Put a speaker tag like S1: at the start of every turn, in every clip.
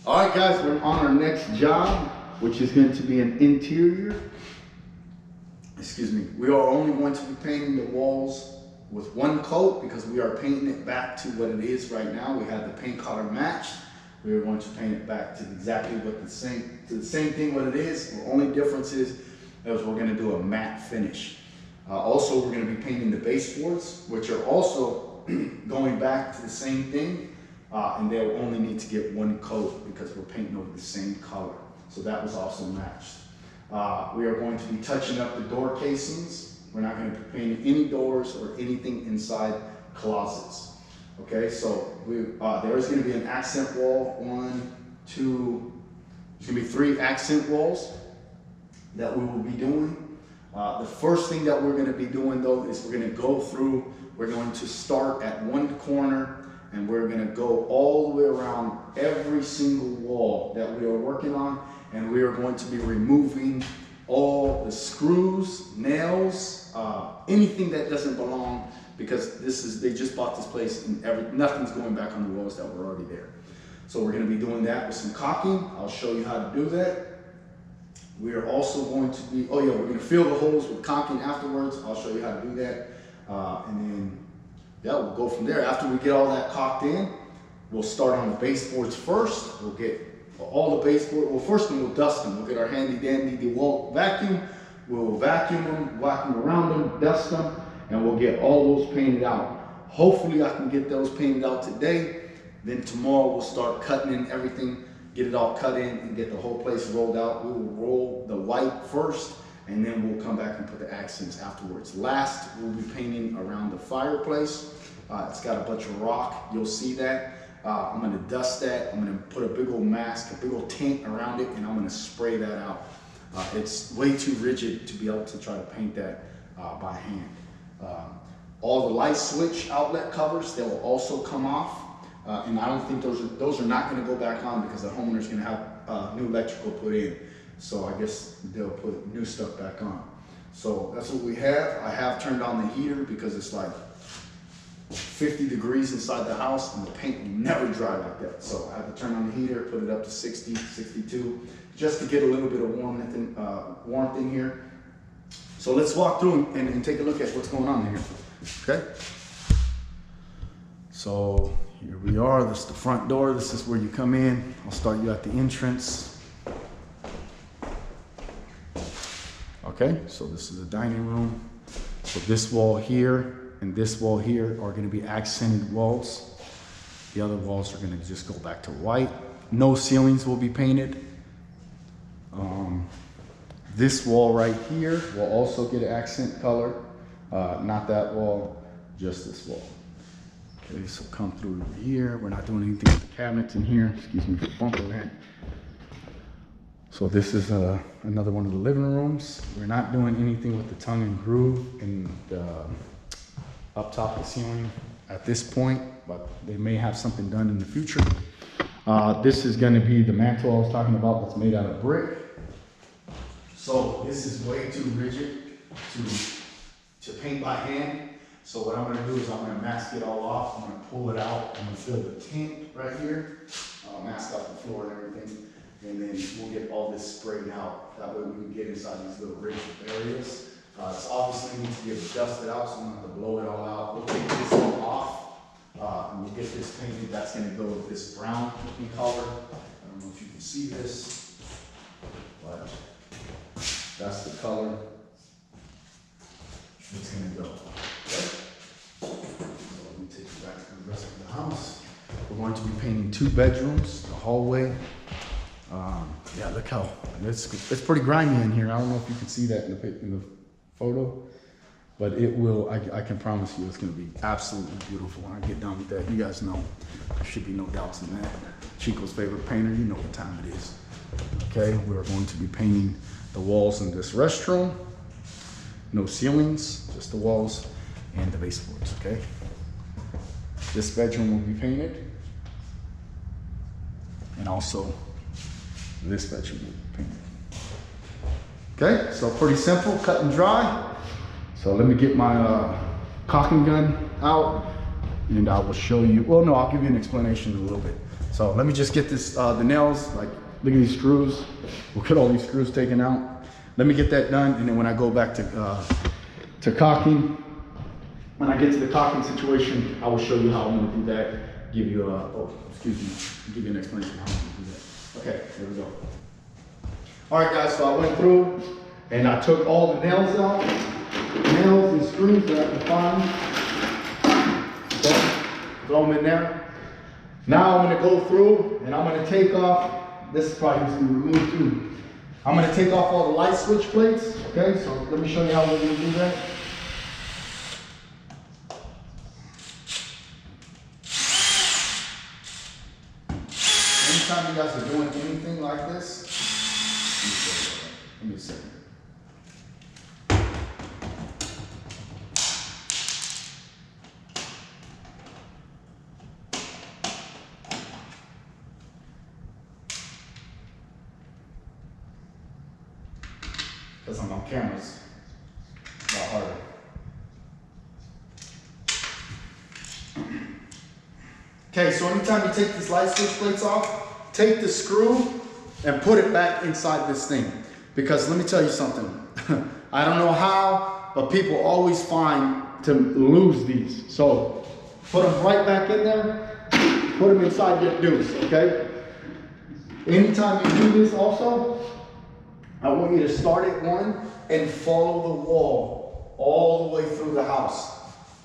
S1: All right, guys, we're on our next job, which is going to be an interior. Excuse me. We are only going to be painting the walls with one coat because we are painting it back to what it is right now. We have the paint color matched. We are going to paint it back to exactly what the same thing what it is. The only difference is we're going to do a matte finish. Also, we're going to be painting the baseboards, which are also going back to the same thing. And they'll only need to get one coat because we're painting over the same color. So that was also matched. We are going to be touching up the door casings. We're not going to be painting any doors or anything inside closets. Okay, so there is going to be an accent wall, there's going to be 3 accent walls that we will be doing. The first thing that we're going to be doing though is we're going to start at one corner and we're going to go all the way around every single wall that we are working on, and we are going to be removing all the screws, nails, anything that doesn't belong, because they just bought this place and nothing's going back on the walls that were already there. So we're going to be doing that with some caulking. I'll show you how to do that. We are also going to be, we're going to fill the holes with caulking afterwards. I'll show you how to do that. And then we'll go from there. After we get all that caulked in, we'll start on the baseboards first. We'll get all the baseboards. Well, first we'll dust them. We'll get our handy dandy DeWalt vacuum. We'll vacuum them, vacuum around them, dust them, and we'll get all those painted out. Hopefully I can get those painted out today. Then tomorrow we'll start cutting in everything, get it all cut in and get the whole place rolled out. We will roll the white first, and then we'll come back and put the accents afterwards. Last, we'll be painting around the fireplace. It's got a bunch of rock, you'll see that. I'm gonna dust that, I'm gonna put a big old mask, a big old tent around it, and I'm gonna spray that out. It's way too rigid to be able to try to paint that by hand. All the light switch outlet covers, they will also come off. And I don't think those are not gonna go back on because the homeowner's gonna have new electrical put in. So I guess they'll put new stuff back on. So that's what we have. I have turned on the heater because it's like 50 degrees inside the house and the paint will never dry like that. So I have to turn on the heater, put it up to 60, 62, just to get a little bit of warmth in here. So let's walk through and take a look at what's going on in here, okay? So here we are, this is the front door. This is where you come in. I'll start you at the entrance. Okay, so this is the dining room. So this wall here and this wall here are going to be accented walls. The other walls are going to just go back to white. No ceilings will be painted. This wall right here will also get an accent color. Not that wall, just this wall. Okay, so come through here. We're not doing anything with the cabinets in here. Excuse me for bumping that. So this is another one of the living rooms. We're not doing anything with the tongue and groove and up top of the ceiling at this point, but they may have something done in the future. This is gonna be the mantle I was talking about that's made out of brick. So this is way too rigid to paint by hand. So what I'm gonna do is I'm gonna mask it all off. I'm gonna pull it out. I'm gonna fill the tent right here. Mask out the floor and everything. And then we'll get all this sprayed out. That way we can get inside these little rigid areas. It's obviously needs to get dusted out, so I'm gonna have to blow it all out. We'll take this one off, and we'll get this painted. That's gonna go with this brown looking color. I don't know if you can see this, but that's the color it's gonna go. Okay? So let me take you back to the rest of the house. We're going to be painting 2 bedrooms, the hallway. Yeah, look how, it's pretty grimy in here. I don't know if you can see that in the photo, but it will, I can promise you it's gonna be absolutely beautiful when I get done with that. You guys know, there should be no doubts in that. Chico's favorite painter, you know what time it is. Okay, we're going to be painting the walls in this restroom. No ceilings, just the walls and the baseboards, okay? This bedroom will be painted. And also this bedroom will be painted. Okay, so pretty simple, cut and dry. So let me get my caulking gun out and I will show you, well no, I'll give you an explanation in a little bit. So let me just get this, the nails, like look at these screws. We'll get all these screws taken out. Let me get that done, and then when I go back to caulking, when I get to the caulking situation, I will show you how I'm gonna do that. Give you give you an explanation of how I'm gonna do that. Okay, here we go. All right, guys, so I went through and I took all the nails out, nails and screws that I can find. Okay, throw them in there. Now I'm gonna go through and I'm gonna take off, this is probably just gonna be removed too. I'm gonna take off all the light switch plates, okay? So let me show you how we're gonna do that. Anytime you guys are doing anything like this, give me a second. Because I'm on cameras, it's a lot harder. Okay, so anytime you take these light switch plates off, take the screw and put it back inside this thing. Because let me tell you something, I don't know how, but people always find to lose these. So put them right back in there, put them inside your deuce, okay? Anytime you do this also, I want you to start at one and follow the wall all the way through the house.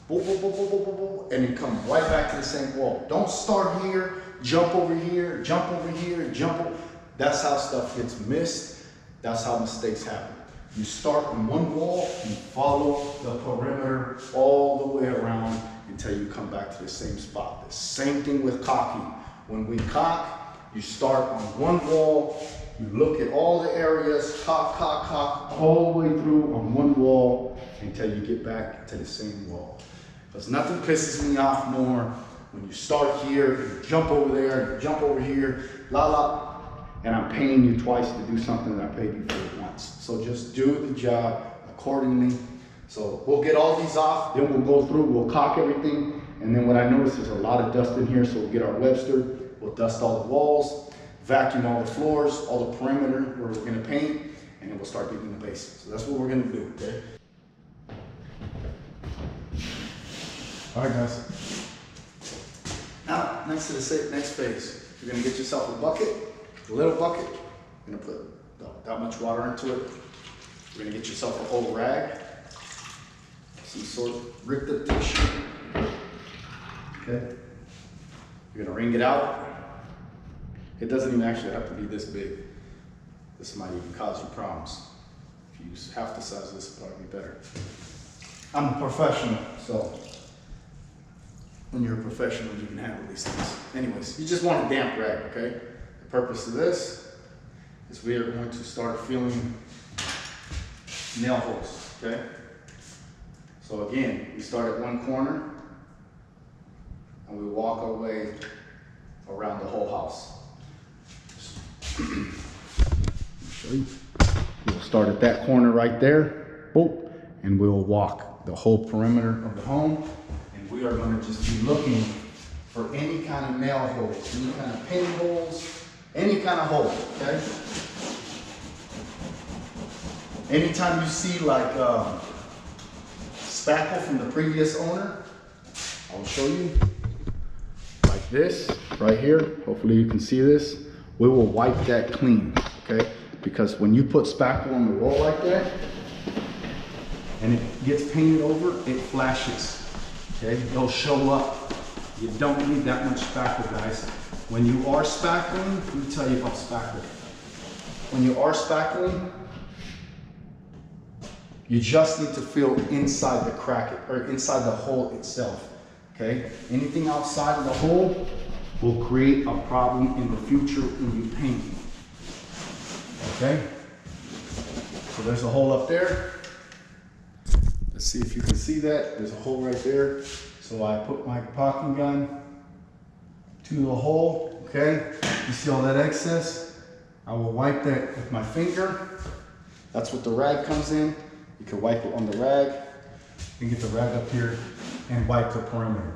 S1: Boom, boom, boom, boom, boom, boom, boom, and then come right back to the same wall. Don't start here, jump over here, jump over here, jump over. That's how stuff gets missed. That's how mistakes happen. You start on one wall and follow the perimeter all the way around until you come back to the same spot. The same thing with caulking. When we caulk, you start on one wall, you look at all the areas, caulk, caulk, caulk, all the way through on one wall until you get back to the same wall. Because nothing pisses me off more when you start here, you jump over there, you jump over here, la la, and I'm paying you twice to do something that I paid you for once. So just do the job accordingly. So we'll get all these off, then we'll go through, we'll caulk everything, and then what I noticed is a lot of dust in here, so we'll get our Webster, we'll dust all the walls, vacuum all the floors, all the perimeter where we're gonna paint, and then we'll start digging the basement. So that's what we're gonna do, okay? All right, guys. Now, next phase, you're gonna get yourself a bucket, a little bucket. You're gonna put that much water into it. You're gonna get yourself a whole rag, some sort of ripped up tissue. Okay. You're gonna wring it out. It doesn't even actually have to be this big. This might even cause you problems. If you use half the size of this, it'll probably be better. I'm a professional, so when you're a professional, you can handle these things. Anyways, you just want a damp rag, okay? The purpose of this is we are going to start filling nail holes, okay? So again, we start at one corner and we walk our way around the whole house. Show you. We'll start at that corner right there, boop, and we'll walk the whole perimeter of the home. We are going to just be looking for any kind of nail holes, any kind of pin holes, any kind of hole, okay? Anytime you see like spackle from the previous owner, I'll show you, like this, right here. Hopefully you can see this. We will wipe that clean, okay? Because when you put spackle on the wall like that, and it gets painted over, it flashes. Okay, they'll show up. You don't need that much spackle, guys. When you are spackling, let me tell you about spackling. When you are spackling, you just need to feel inside the crack, or inside the hole itself. Okay, anything outside of the hole will create a problem in the future when you paint. Okay, so there's a hole up there. Let's see if you can see that. There's a hole right there. So I put my caulking gun to the hole, okay? You see all that excess? I will wipe that with my finger. That's what the rag comes in. You can wipe it on the rag. You can get the rag up here and wipe the perimeter.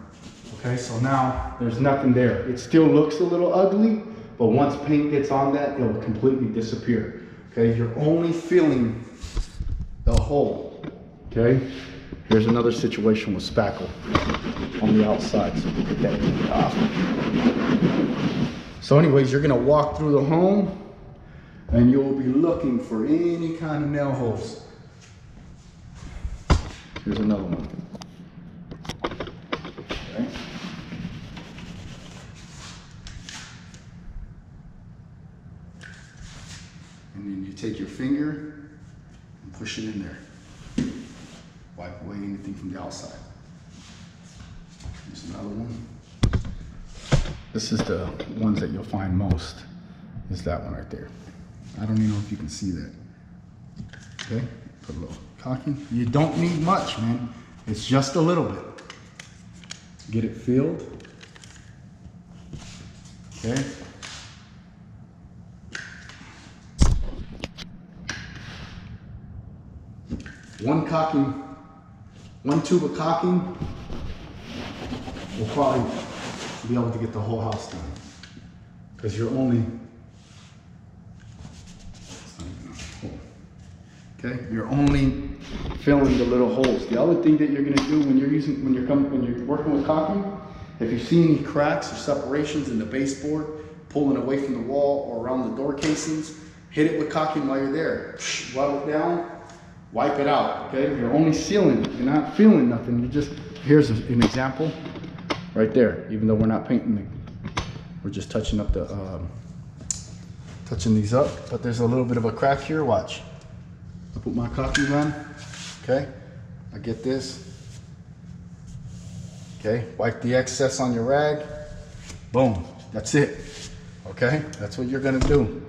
S1: Okay, so now there's nothing there. It still looks a little ugly, but once paint gets on that, it'll completely disappear. Okay, you're only feeling the hole. Okay, here's another situation with spackle on the outside, so we get that off. So anyways, you're gonna walk through the home and you'll be looking for any kind of nail holes. Here's another one. Okay. And then you take your finger and push it in there. Wipe away anything from the outside. Here's another one. This is the ones that you'll find most, is that one right there. I don't even know if you can see that. Okay, put a little caulking. You don't need much, man. It's just a little bit. Get it filled. Okay. One tube of caulking will probably be able to get the whole house done. Because you're only, okay, you're only filling the little holes. The other thing that you're gonna do when you're working with caulking, if you see any cracks or separations in the baseboard, pulling away from the wall or around the door casings, hit it with caulking while you're there. Rub it down, wipe it out, okay? You're only sealing it, you're not feeling nothing. You just, here's an example right there, even though we're not painting it. We're just touching up the, touching these up, but there's a little bit of a crack here, watch. I put my caulking on, okay? I get this, okay? Wipe the excess on your rag, boom, that's it, okay? That's what you're gonna do.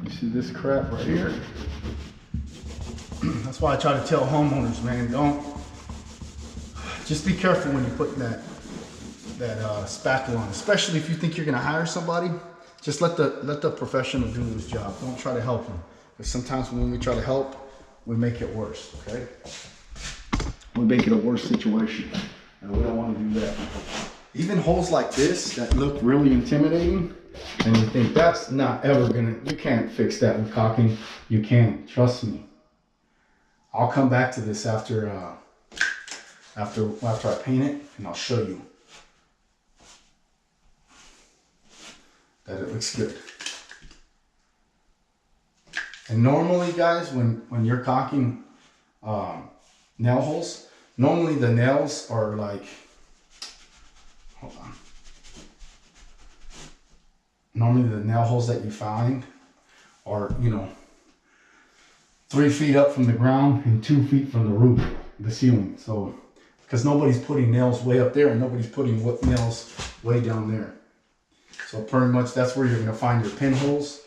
S1: You see this crap right here? That's why I try to tell homeowners, man, just be careful when you put that spackle on, especially if you think you're gonna hire somebody. Just let the professional do his job. Don't try to help him. Because sometimes when we try to help, we make it worse, okay? We make it a worse situation, and we don't want to do that. Even holes like this that look really intimidating, and you think that's not ever you can't fix that with caulking. You can't, trust me. I'll come back to this after I paint it, and I'll show you that it looks good. And normally, guys, when you're caulking nail holes, normally the nails are like, hold on. Normally the nail holes that you find are, 3 feet up from the ground and 2 feet from the roof, the ceiling. So, because nobody's putting nails way up there and nobody's putting nails way down there. So pretty much that's where you're gonna find your pinholes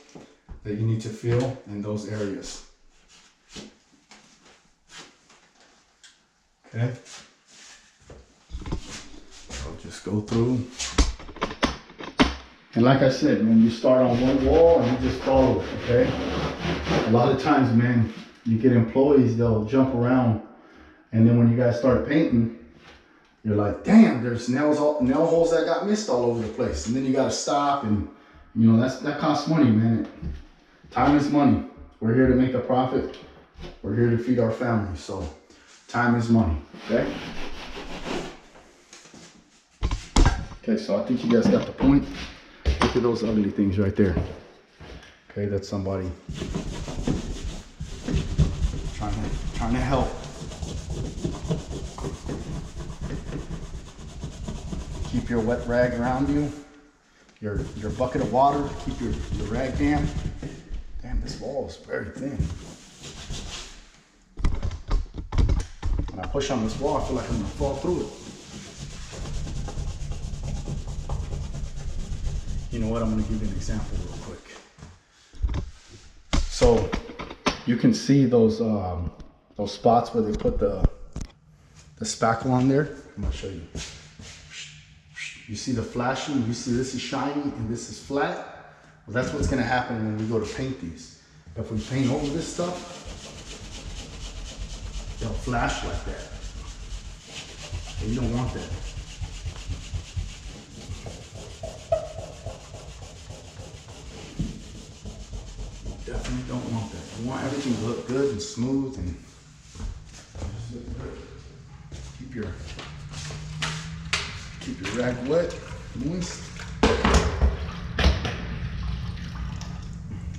S1: that you need to fill in those areas. Okay. So just go through. And like I said, man, you start on one wall and you just follow it, okay? A lot of times, man, you get employees, they'll jump around, and then when you guys start painting, you're like, damn, there's nail holes that got missed all over the place. And then you gotta stop, and that costs money, man. Time is money. We're here to make a profit. We're here to feed our family, so time is money, okay? Okay, so I think you guys got the point. Look at those ugly things right there. Okay, that's somebody trying to help. Keep your wet rag around you. Your bucket of water, keep your rag damp. Damn, this wall is very thin. When I push on this wall, I feel like I'm gonna fall through it. You know what, I'm gonna give you an example real quick. So you can see those spots where they put the spackle on there. I'm gonna show you. You see the flashing, you see this is shiny and this is flat. Well, that's what's gonna happen when we go to paint these. If we paint over this stuff, they'll flash like that. And you don't want that. Definitely don't want that. You want everything to look good and smooth and just look good. Keep your rag wet, moist. I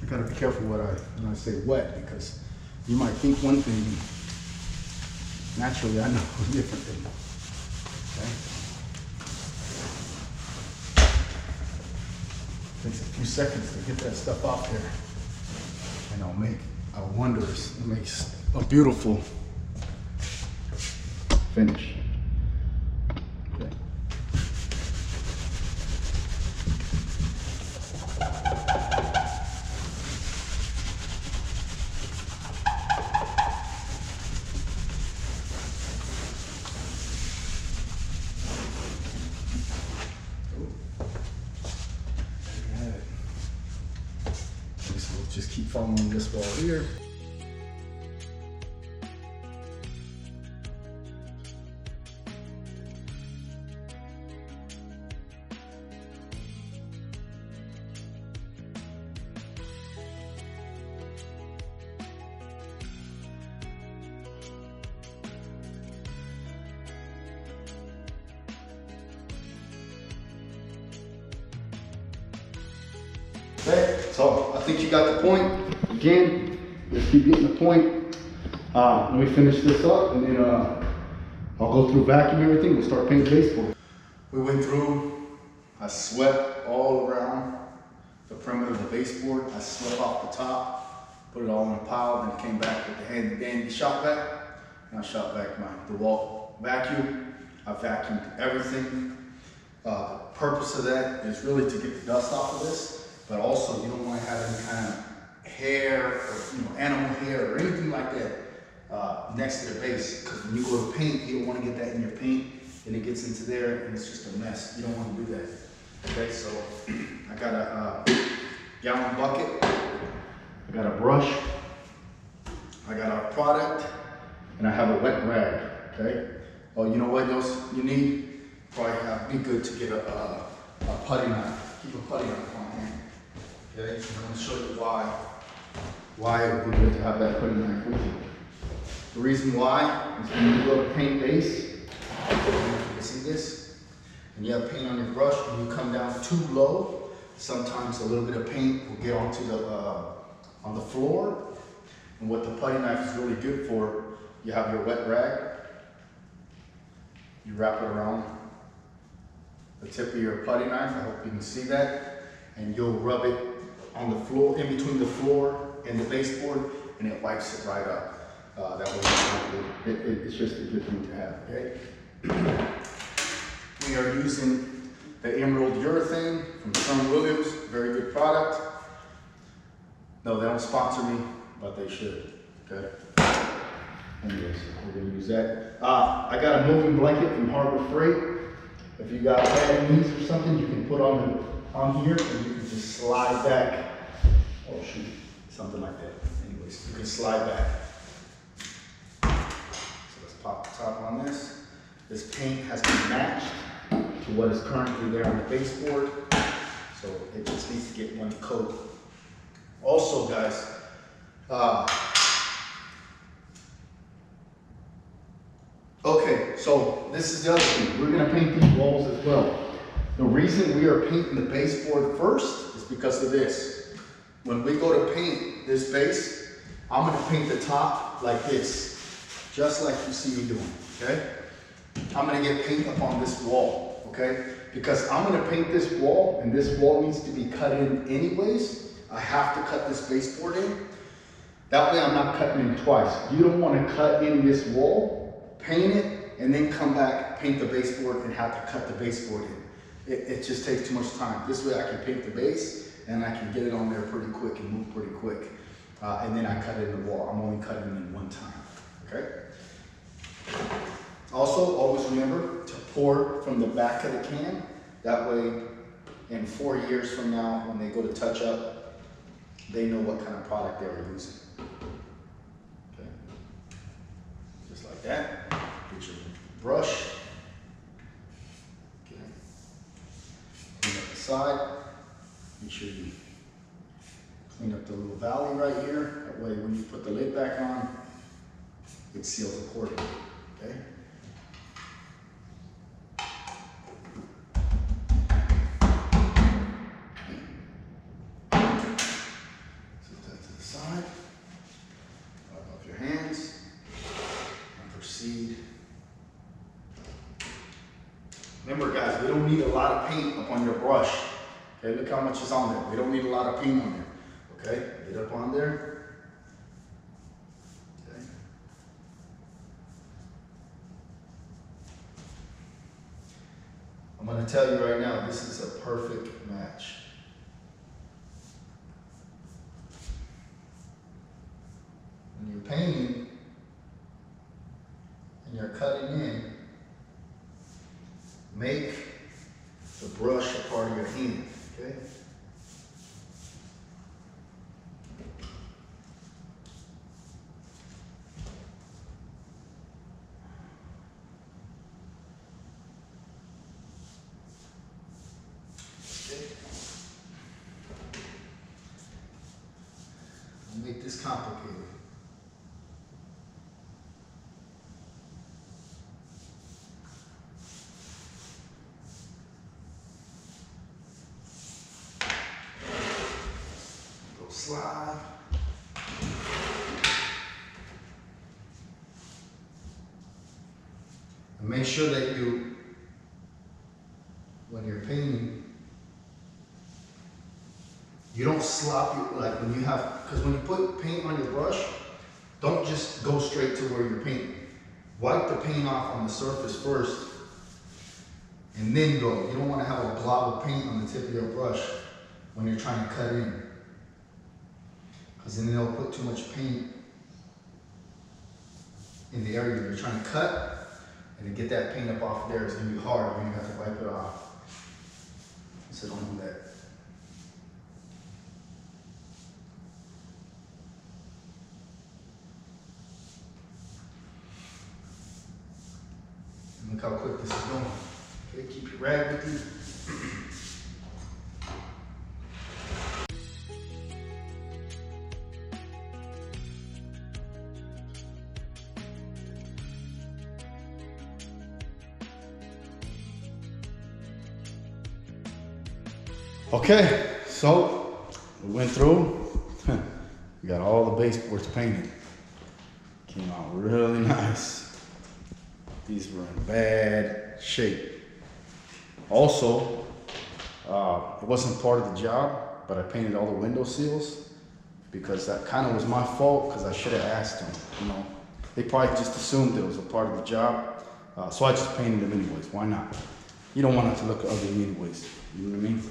S1: gotta be careful when I say wet, because you might think one thing, naturally I know a different thing. Okay? Takes a few seconds to get that stuff off there, and it'll make wonders. It makes a beautiful finish. Okay. So we'll just keep following this wall here. Okay, so I think you got the point. Again, let's keep getting the point. Let me finish this up, and then I'll go through vacuum everything. We'll start painting baseboard. We went through, I swept all around the perimeter of the baseboard. I swept off the top, put it all in a pile, then came back with the handy dandy shop vac. And I shot back my DeWalt vacuum. I vacuumed everything. The purpose of that is really to get the dust off of this. But also, you don't want to have any kind of hair or animal hair or anything like that next to the base. Because when you go to paint, you don't want to get that in your paint, and it gets into there, and it's just a mess. You don't want to do that. Okay, so I got a gallon bucket. I got a brush. I got our product, and I have a wet rag. Okay. Oh, you know what else you need? Probably be good to get a putty knife. Keep a putty knife on hand. Okay, so I'm going to show you why it would be good to have that putty knife with you. The reason why is when you go to paint base, you can see this, and you have paint on your brush, and you come down too low, sometimes a little bit of paint will get onto on the floor. And what the putty knife is really good for, you have your wet rag, you wrap it around the tip of your putty knife. I hope you can see that, and you'll rub it on the floor, in between the floor and the baseboard, and it wipes it right up. That way, it's just a good thing to have, okay? We are using the Emerald Urethane from Sherwin-Williams, very good product. No, they don't sponsor me, but they should, okay? Anyways, we're gonna use that. I got a moving blanket from Harbor Freight. If you got bad knees or something, you can put on here, and you can just slide back. Oh shoot, something like that. Anyways, you can slide back. So let's pop the top on this. This paint has been matched to what is currently there on the baseboard, so it just needs to get one coat. Also, guys, okay, so this is the other thing. We're gonna paint these walls as well. The reason we are painting the baseboard first is because of this. When we go to paint this base, I'm gonna paint the top like this, just like you see me doing, okay? I'm gonna get paint up on this wall, okay? Because I'm gonna paint this wall, and this wall needs to be cut in anyways. I have to cut this baseboard in. That way I'm not cutting in twice. You don't wanna cut in this wall, paint it, and then come back, paint the baseboard, and have to cut the baseboard in. It just takes too much time. This way I can paint the base, and I can get it on there pretty quick and move pretty quick. And then I cut it in the wall. I'm only cutting it in one time, okay? Also, always remember to pour from the back of the can. That way, in 4 years from now, when they go to touch up, they know what kind of product they were using. Okay? Just like that. Get your brush, side. Make sure you clean up the little valley right here. That way when you put the lid back on, it seals accordingly, okay? Set that to the side. Wipe off your hands and proceed. Remember guys, we don't need a lot of paint up on your brush. Okay, look how much is on there. We don't need a lot of paint on there. Okay, get up on there. Okay. I'm gonna tell you right now, this is a perfect match. When you're painting and you're cutting in, make the brush a part of your hand, okay? Don't make this complicated. Slide. And make sure that you, when you're painting, you don't slop it like when you have, because when you put paint on your brush, don't just go straight to where you're painting. Wipe the paint off on the surface first and then go. You don't want to have a glob of paint on the tip of your brush when you're trying to cut in. Because then they'll put too much paint in the area you're trying to cut, and to get that paint up off there is going to be hard. You're going to have to wipe it off. So don't do that. And look how quick this is going. Okay, keep your rag with you. Okay, so we went through. We got all the baseboards painted. Came out really nice. These were in bad shape. Also, it wasn't part of the job, but I painted all the window seals because that kind of was my fault because I should have asked them. You know, they probably just assumed it was a part of the job, so I just painted them anyways. Why not? You don't want it to look ugly anyways. You know what I mean?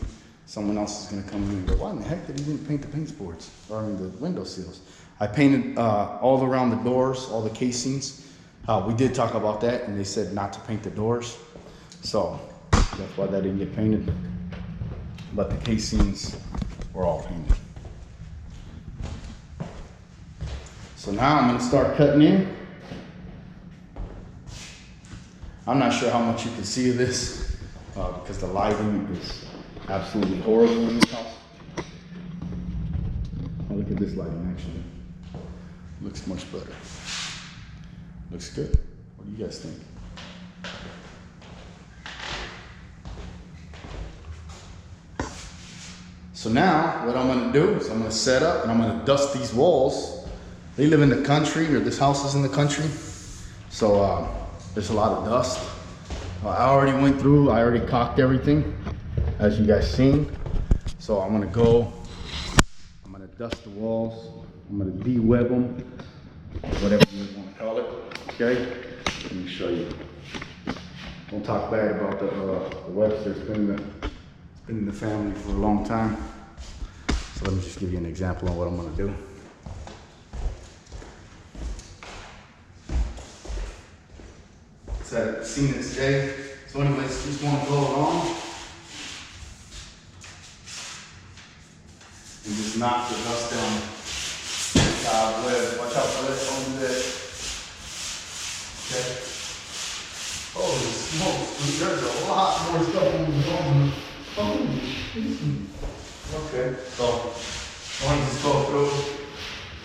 S1: Someone else is going to come in and go, why in the heck did you didn't paint the baseboards? Or I mean the window seals. I painted all around the doors, all the casings. We did talk about that, and they said not to paint the doors. So that's why that didn't get painted. But the casings were all painted. So now I'm going to start cutting in. I'm not sure how much you can see of this because the lighting is absolutely horrible in this house. Oh, look at this lighting actually. Looks much better. Looks good. What do you guys think? So now what I'm gonna do is I'm gonna set up and I'm gonna dust these walls. They live in the country, or this house is in the country. So there's a lot of dust. I already went through, I already caulked everything, as you guys seen. So I'm gonna go, I'm gonna dust the walls, I'm gonna de-web them, whatever you wanna call it, okay? Let me show you. Don't talk bad about the Webster. It's been in the family for a long time. So let me just give you an example of what I'm gonna do. So I've seen it today. So anyways, just want to go along and just knock the dust down. Watch out for this, don't do that. Okay. Holy smokes, dude, there's a lot more stuff on the phone. Okay, so I want to just go through.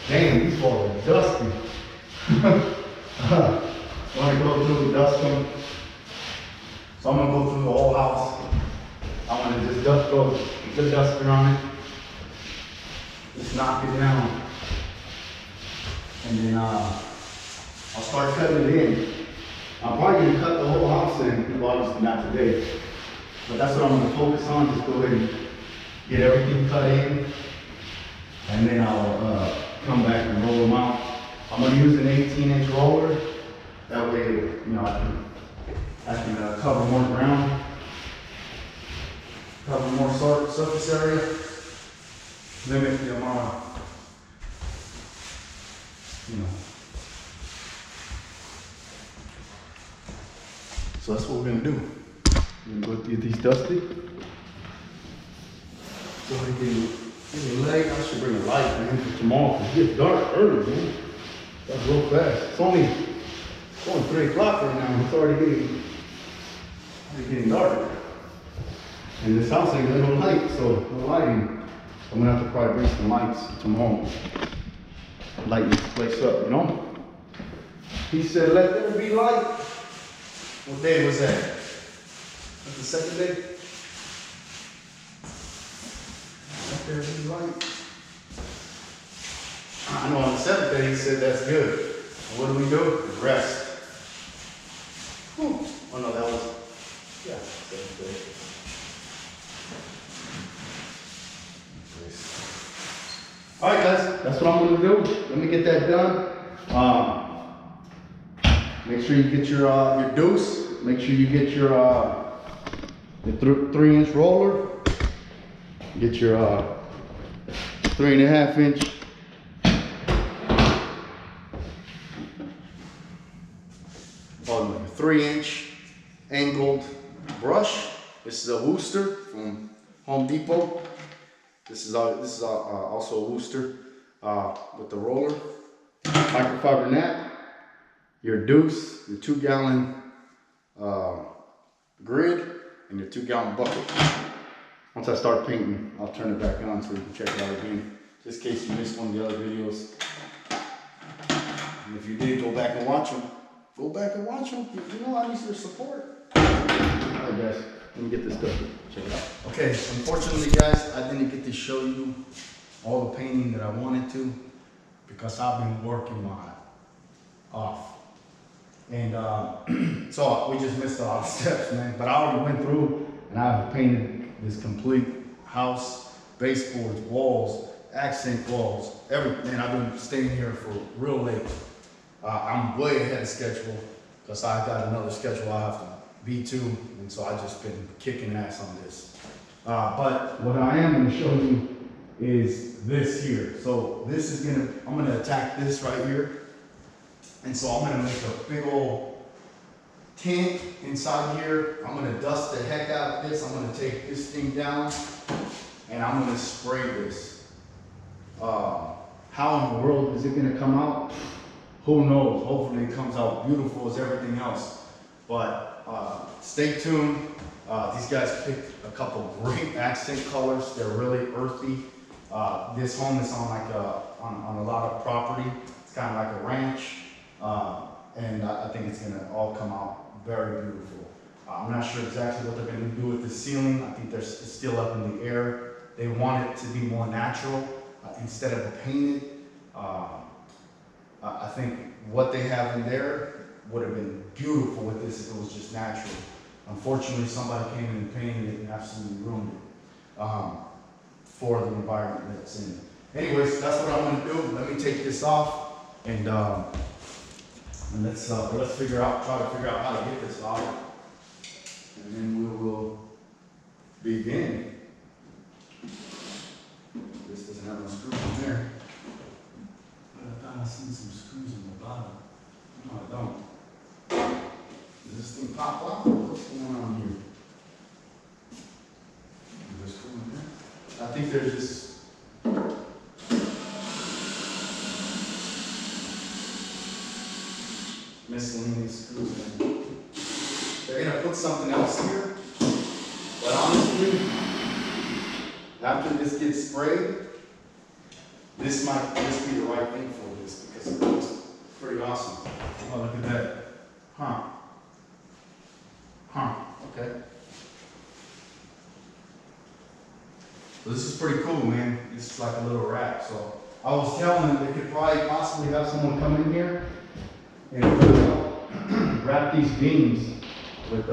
S1: Damn, these balls are dusty. I want to go through, dust them. So I'm gonna go through the whole house. I want to just go the duster on it. Just knock it down. And then I'll start cutting it in. I'm probably gonna cut the whole house in, well, obviously not today. But that's what I'm gonna focus on, just go ahead and get everything cut in. And then I'll come back and roll them out. I'm gonna use an 18-inch roller. That way, you know, I can cover more ground, cover more surface area, limit the amount of, you know. So that's what we're gonna do. We're gonna go get these dusty. Go ahead and get a light. I should bring a light, man, for tomorrow. It gets dark early, man. That's real fast. It's only 3 o'clock right now. It's already getting dark. And this house ain't got no light, so no lighting. I'm gonna have to probably bring some lights tomorrow. Light this place up, you know? He said, let there be light. What day was that? That's the second day? Let there be light. I know on the 7th day he said that's good. And what do? Rest. Whew. Oh no, that was, yeah, 7th day. All right, guys, that's what I'm gonna do. Let me get that done. Make sure you get your deuce. Make sure you get your 3-inch roller. Get your 3.5-inch. Oh, 3-inch angled brush. This is a Wooster from Home Depot. This is also a Wooster with the roller, microfiber nap, your deuce, your 2-gallon grid, and your 2-gallon bucket. Once I start painting, I'll turn it back on so you can check it out again, just in case you missed one of the other videos. And if you did, go back and watch them. Go back and watch them. You know I need your support. All right, guys. Let me get this done. Check it out. Okay, unfortunately, guys, I didn't get to show you all the painting that I wanted to because I've been working my off. And so we just missed a lot of steps, man. But I already went through and I've painted this complete house, baseboards, walls, accent walls, everything. I've been staying here for real late. I'm way ahead of schedule because I got another schedule I have to be to, and so I've just been kicking ass on this. But what I am going to show you is this here. So this is I'm gonna attack this right here. And so I'm gonna make a big old tent inside here. I'm gonna dust the heck out of this. I'm gonna take this thing down and I'm gonna spray this. How in the world is it gonna come out? Who knows? Hopefully it comes out beautiful as everything else. But stay tuned. These guys picked a couple great accent colors. They're really earthy. This home is on on a lot of property. It's kind of like a ranch, and I think it's gonna all come out very beautiful. I'm not sure exactly what they're gonna do with the ceiling. I think it's still up in the air. They want it to be more natural instead of a painted. I think what they have in there would have been beautiful with this if it was just natural. Unfortunately, somebody came in and painted it and absolutely ruined it for the environment that's in it. Anyways, that's what I'm gonna do. Let me take this off and let's try to figure out how to get this off, and then we will begin. This doesn't have no screws in there. But I thought I seen some screws in the bottom. No, I don't. Does this thing pop off? What's going on here? Is there screw in there? I think there's this. Miscellaneous screws in. They're gonna put something else here, but But honestly, after this gets sprayed, this might just be the right thing for this because it looks pretty awesome. Oh, look at that. Huh. Huh. Okay. So this is pretty cool, man. This is like a little wrap. So I was telling them they could probably possibly have someone come in here and wrap these beams with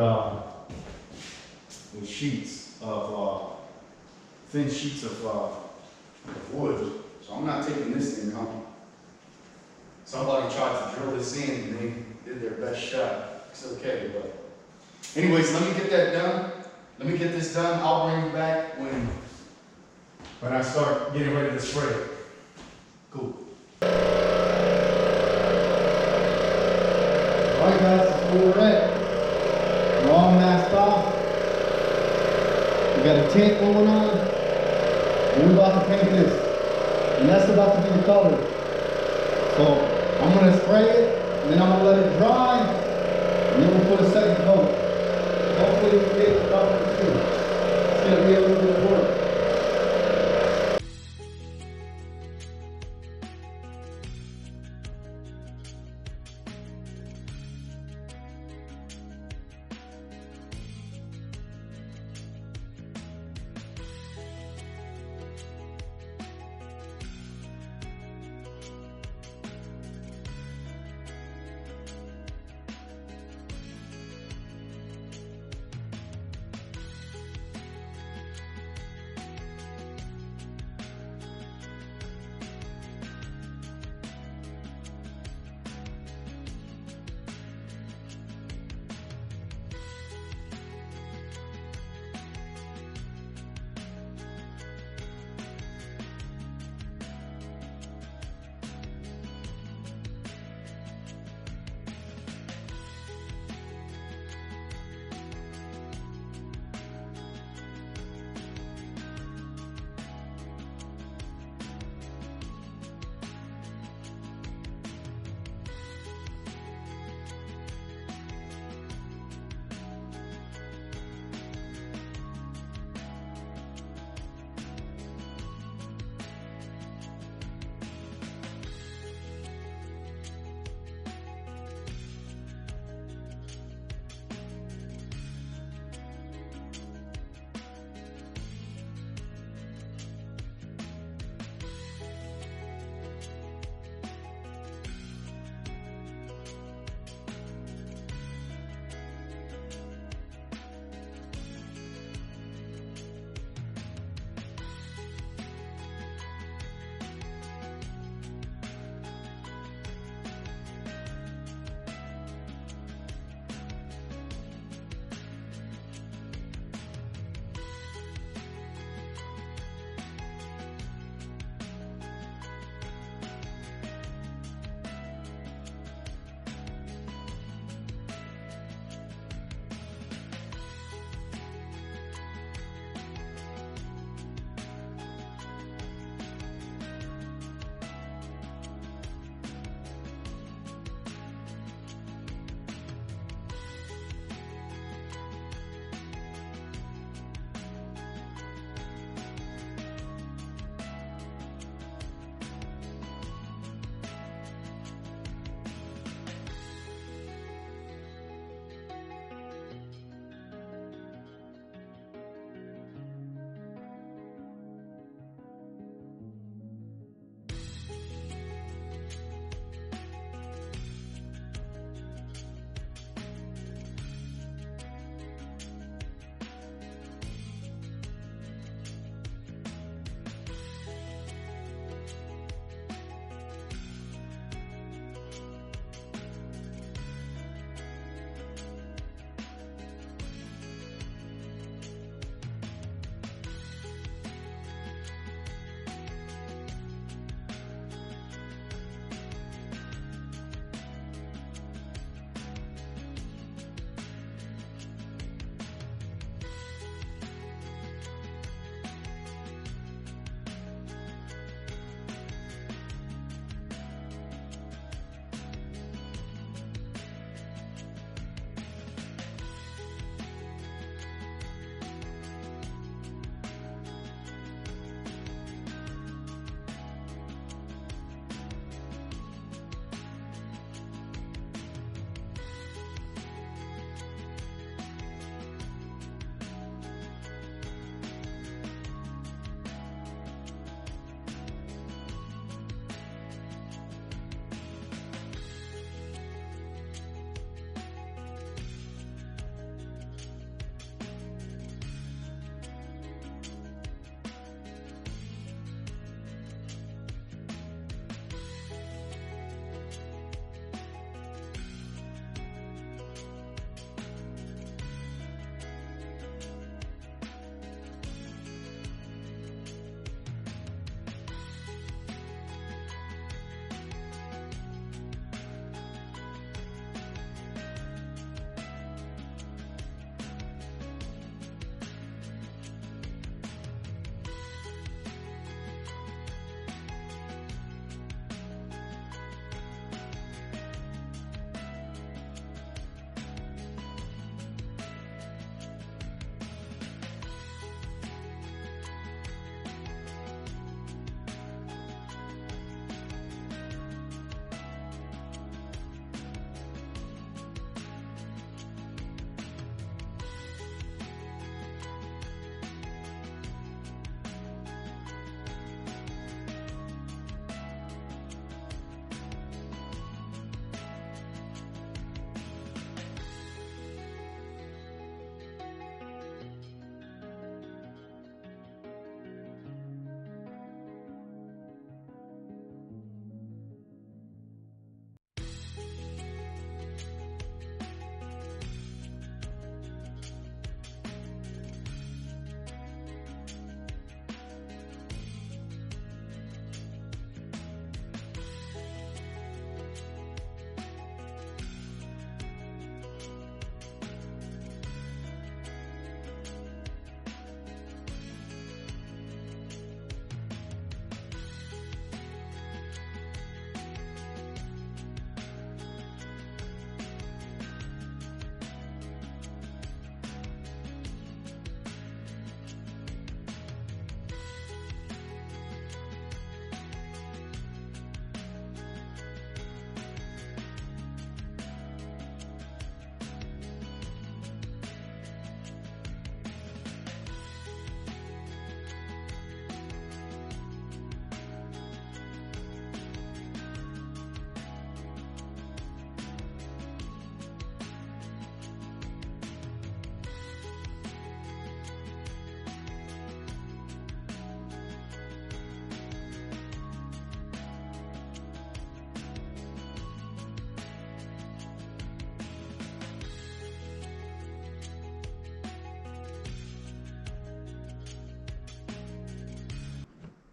S1: sheets of thin sheets of wood. So I'm not taking this in home. Somebody tried to drill this in and they did their best shot. It's okay, but anyways, let me get that done. Let me get this done. I'll bring you back when I start getting ready to spray. Cool.
S2: Alright guys, that's where we're at. We're all masked off. We got a tent going on. And we're about to paint this. And that's about to be the color. So I'm gonna spray it, and then I'm gonna let it dry, and then we'll put a second coat. Hopefully we can get the color too. It's gonna be a little bit of work.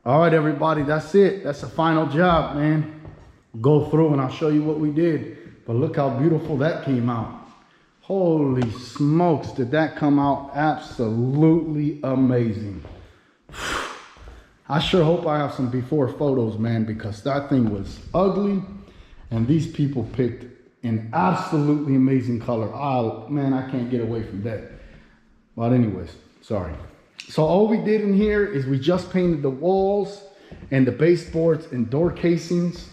S1: All right, everybody, that's it. That's the final job, man. Go through and I'll show you what we did. But look how beautiful that came out. Holy smokes, did that come out absolutely amazing. I sure hope I have some before photos, man, because that thing was ugly and these people picked an absolutely amazing color. Oh, man, I can't get away from that. But anyways, sorry. So all we did in here is we just painted the walls and the baseboards and door casings.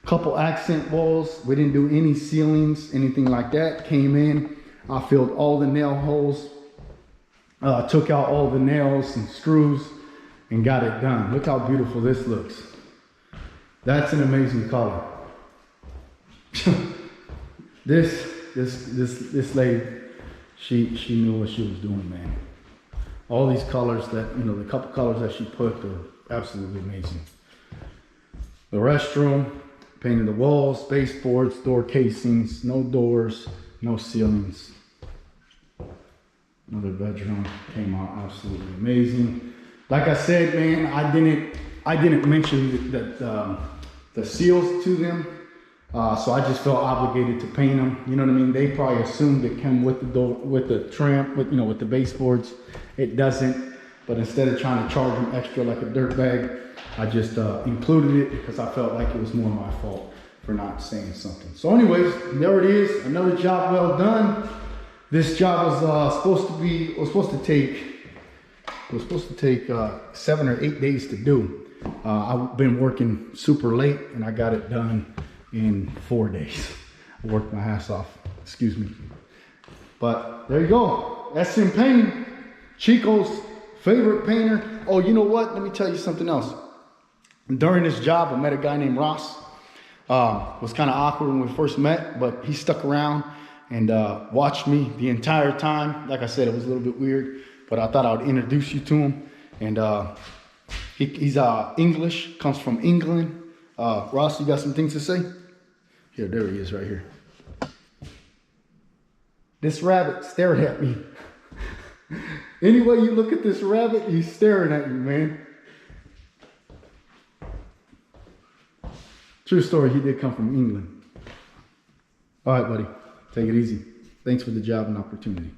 S1: Couple accent walls. We didn't do any ceilings, anything like that. Came in, I filled all the nail holes, took out all the nails and screws and got it done. Look how beautiful this looks. That's an amazing color. This lady, she knew what she was doing, man. All these colors that, the couple colors that she put are absolutely amazing. The restroom, painted the walls, baseboards, door casings, no doors, no ceilings. Another bedroom came out absolutely amazing. Like I said, man, I didn't mention that the seals to them, so I just felt obligated to paint them. You know what I mean? They probably assumed it came with the door, with the trim, with the baseboards. It doesn't. But instead of trying to charge them extra like a dirt bag, I just included it because I felt like it was more my fault for not saying something. So anyways, there it is, another job well done. This job was supposed to take 7 or 8 days to do. I've been working super late and I got it done in 4 days. I worked my ass off, excuse me. But there you go, SM Painting, Chico's favorite painter. Oh, you know what? Let me tell you something else. During this job, I met a guy named Ross. Was kind of awkward when we first met, but he stuck around and watched me the entire time. Like I said, it was a little bit weird, but I thought I would introduce you to him. And he's English, comes from England. Ross, you got some things to say? Here, there he is right here. This rabbit stared at me. Any way you look at this rabbit, he's staring at you, man. True story, he did come from England. All right, buddy, take it easy. Thanks for the job and opportunity.